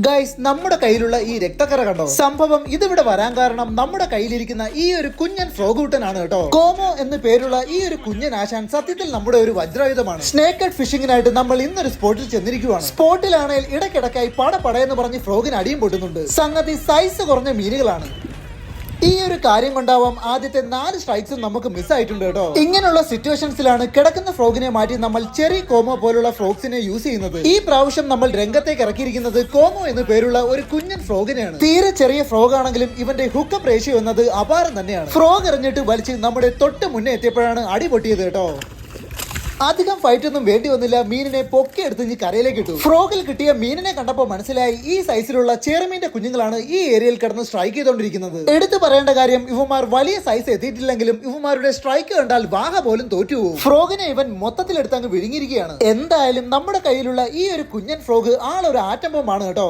Guys, നമ്മുടെ കയ്യിലുള്ള ഈ രക്തക്കറ കണ്ടോ? സംഭവം ഇതിവിടെ വരാൻ കാരണം നമ്മുടെ കയ്യിലിരിക്കുന്ന ഈ ഒരു കുഞ്ഞൻ ഫ്രോഗൂട്ടനാണ് കേട്ടോ. കോമോ എന്ന് പേരുള്ള ഈ ഒരു കുഞ്ഞൻ ആശാൻ സത്യത്തിൽ നമ്മുടെ ഒരു വജ്രായുധമാണ്. സ്നേക്കഡ് ഫിഷിങ്ങിനായിട്ട് നമ്മൾ ഇന്നൊരു സ്പോട്ടിൽ ചെന്നിരിക്കുവാണ്. സ്പോട്ടിലാണെങ്കിൽ ഇടയ്ക്കിടക്കായി പടപടയെന്ന് പറഞ്ഞ് ഫ്രോഗിന് അടിയും പൊട്ടുന്നുണ്ട്. സംഗതി സൈസ് കുറഞ്ഞ മീനുകളാണ്. ഈ ഒരു കാര്യം കൊണ്ടാവാം ആദ്യത്തെ 4 സ്ട്രൈക്സും നമുക്ക് മിസ് ആയിട്ടുണ്ട് കേട്ടോ. ഇങ്ങനെയുള്ള സിറ്റുവേഷൻസിലാണ് കിടക്കുന്ന ഫ്രോഗിനെ മാറ്റി നമ്മൾ ചെറി കോമോ പോലുള്ള ഫ്രോഗ്സിനെ യൂസ് ചെയ്യുന്നത്. ഈ പ്രാവശ്യം നമ്മൾ രംഗത്തേക്ക് ഇറക്കിയിരിക്കുന്നത് കോമോ എന്ന് പേരുള്ള ഒരു കുഞ്ഞൻ ഫ്രോഗിനെയാണ്. തീരെ ചെറിയ ഫ്രോഗ് ആണെങ്കിലും ഇവന്റെ ഹുക്കപ്പ് റേഷ്യോ എന്നത് അപാരം തന്നെയാണ്. ഫ്രോഗ് എറിഞ്ഞിട്ട് വലിച്ച് നമ്മുടെ തൊട്ട് മുന്നേ എത്തിയപ്പോഴാണ് അടി പൊട്ടിയത് കേട്ടോ. അധികം ഫൈറ്റ് ഒന്നും വേണ്ടി വന്നില്ല. മീനിനെ പൊക്കിയെടുത്ത് ഇനി കരയിലേക്ക് ഇട്ടു. ഫ്രോഗിൽ കിട്ടിയ മീനിനെ കണ്ടപ്പോൾ മനസ്സിലായി ഈ സൈസിലുള്ള ചെറുമീന്റെ കുഞ്ഞുങ്ങളാണ് ഈ ഏരിയയിൽ കിടന്ന് സ്ട്രൈക്ക് ചെയ്തുകൊണ്ടിരിക്കുന്നത്. എടുത്തു പറയേണ്ട കാര്യം, ഇവന്മാർ വലിയ സൈസ് എത്തിയിട്ടില്ലെങ്കിലും ഇവന്മാരുടെ സ്ട്രൈക്ക് കണ്ടാൽ വാഹ പോലും തോറ്റുപോകും. ഫ്രോഗിനെ ഇവൻ മൊത്തത്തിലെടുത്ത് അങ്ങ് വിഴുങ്ങിയിരിക്കുകയാണ്. എന്തായാലും നമ്മുടെ കയ്യിലുള്ള ഈ ഒരു കുഞ്ഞൻ ഫ്രോഗ് ആളൊരു ആറ്റം ബോംബാണ് കേട്ടോ.